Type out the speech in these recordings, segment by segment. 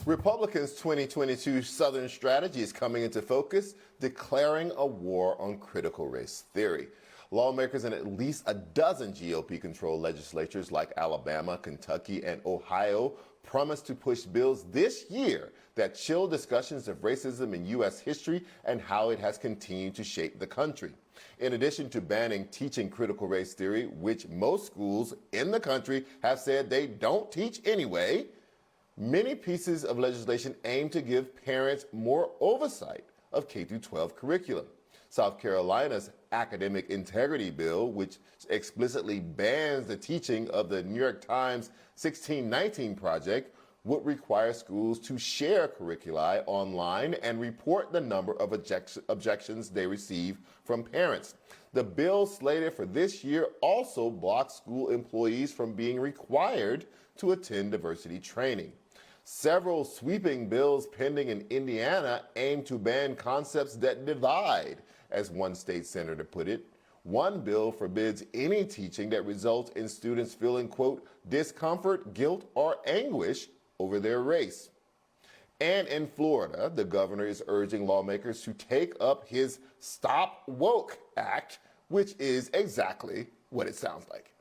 Republicans' 2022 Southern strategy is coming into focus, declaring a war on critical race theory. Lawmakers in at least a dozen GOP-controlled legislatures like Alabama, Kentucky, and Ohio promise to push bills this year that chill discussions of racism in U.S. history and how it has continued to shape the country. In addition to banning teaching critical race theory, which most schools in the country have said they don't teach anyway, many pieces of legislation aim to give parents more oversight of K-12 curriculum. South Carolina's Academic Integrity Bill, which explicitly bans the teaching of the New York Times 1619 Project, would require schools to share curriculi online and report the number of objections they receive from parents. The bill slated for this year also blocks school employees from being required to attend diversity training. Several sweeping bills pending in Indiana aim to ban concepts that divide, as one state senator put it. One bill forbids any teaching that results in students feeling, quote, discomfort, guilt, or anguish over their race. And in Florida, the governor is urging lawmakers to take up his Stop Woke Act, which is exactly what it sounds like.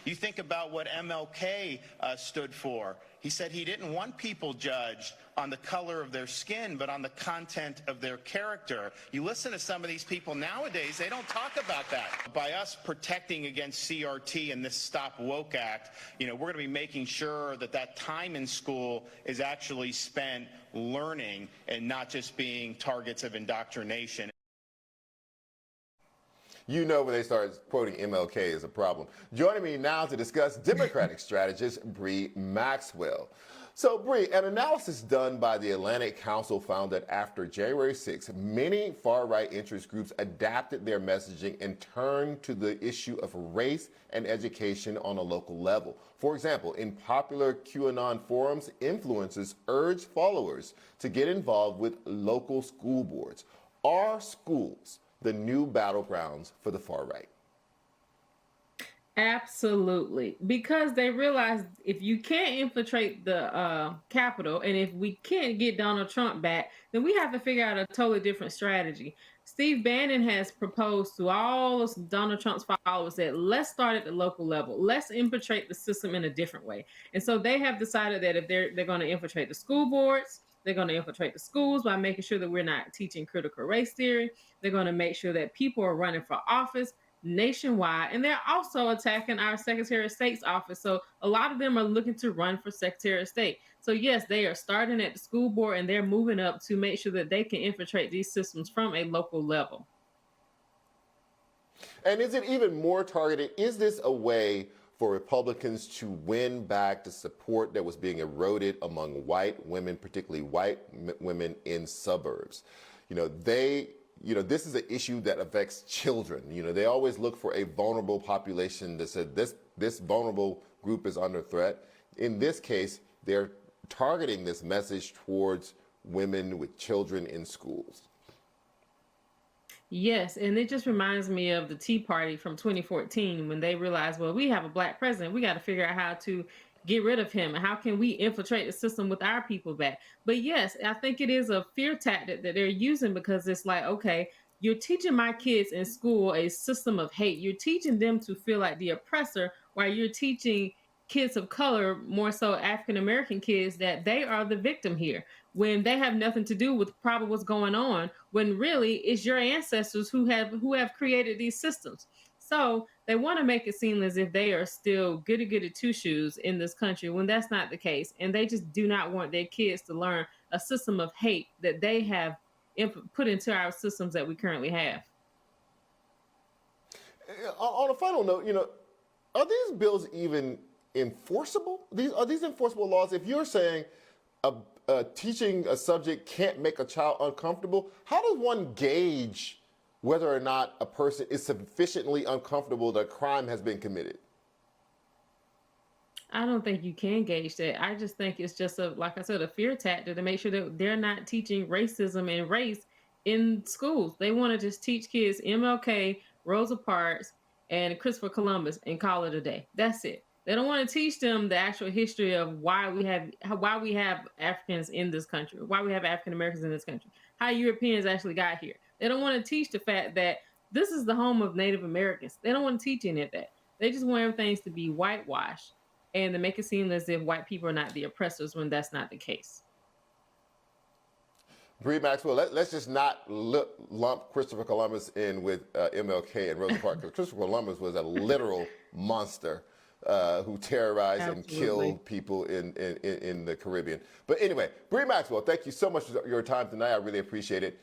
You think about what MLK stood for. He said he didn't want people judged on the color of their skin, but on the content of their character. You listen to some of these people nowadays, they don't talk about that. By us protecting against CRT and this Stop Woke Act, we're going to be making sure that that time in school is actually spent learning and not just being targets of indoctrination. You know when they start quoting MLK is a problem. Joining me now to discuss Democratic strategist Bre Maxwell. So Bre, an analysis done by the Atlantic Council found that after January 6th, many far-right interest groups adapted their messaging and turned to the issue of race and education on a local level. For example, in popular QAnon forums, influencers urged followers to get involved with local school boards. Are schools the new battlegrounds for the far right? Absolutely, because they realize if you can't infiltrate the Capitol and if we can't get Donald Trump back, then we have to figure out a totally different strategy. Steve Bannon has proposed to all of Donald Trump's followers that let's start at the local level. Let's infiltrate the system in a different way. And so they have decided that if they're going to infiltrate the school boards, they're going to infiltrate the schools by making sure that we're not teaching critical race theory. They're going to make sure that people are running for office nationwide. And they're also attacking our Secretary of State's office. So a lot of them are looking to run for Secretary of State. So yes, they are starting at the school board and they're moving up to make sure that they can infiltrate these systems from a local level. And is it even more targeted? Is this a way for Republicans to win back the support that was being eroded among white women, particularly white women in suburbs? This is an issue that affects children. They always look for a vulnerable population that said this vulnerable group is under threat. In this case, they're targeting this message towards women with children in schools. Yes, and it just reminds me of the Tea Party from 2014 when they realized, well, we have a black president. We got to figure out how to get rid of him and how can we infiltrate the system with our people back. But yes, I think it is a fear tactic that they're using because it's like, okay, you're teaching my kids in school a system of hate. You're teaching them to feel like the oppressor while you're teaching kids of color, more so African-American kids, that they are the victim here when they have nothing to do with probably what's going on, when really it's your ancestors who have created these systems. So they want to make it seem as if they are still goody two-shoes in this country when that's not the case. And they just do not want their kids to learn a system of hate that they have put into our systems that we currently have. On a final note, are these bills even enforceable? Are these enforceable laws? If you're saying teaching a subject can't make a child uncomfortable, how does one gauge whether or not a person is sufficiently uncomfortable that a crime has been committed? I don't think you can gauge that. I just think it's just like I said, a fear tactic to make sure that they're not teaching racism and race in schools. They want to just teach kids MLK, Rosa Parks, and Christopher Columbus and call it a day. That's it. They don't want to teach them the actual history of why we have Africans in this country, why we have African Americans in this country, how Europeans actually got here. They don't want to teach the fact that this is the home of Native Americans. They don't want to teach any of that. They just want everything to be whitewashed and to make it seem as if white people are not the oppressors when that's not the case. Bre Maxwell, let's just not lump Christopher Columbus in with MLK and Rosa Parks, because Christopher Columbus was a literal monster who terrorized and killed people in the Caribbean. But anyway, Bre Maxwell, thank you so much for your time tonight. I really appreciate it.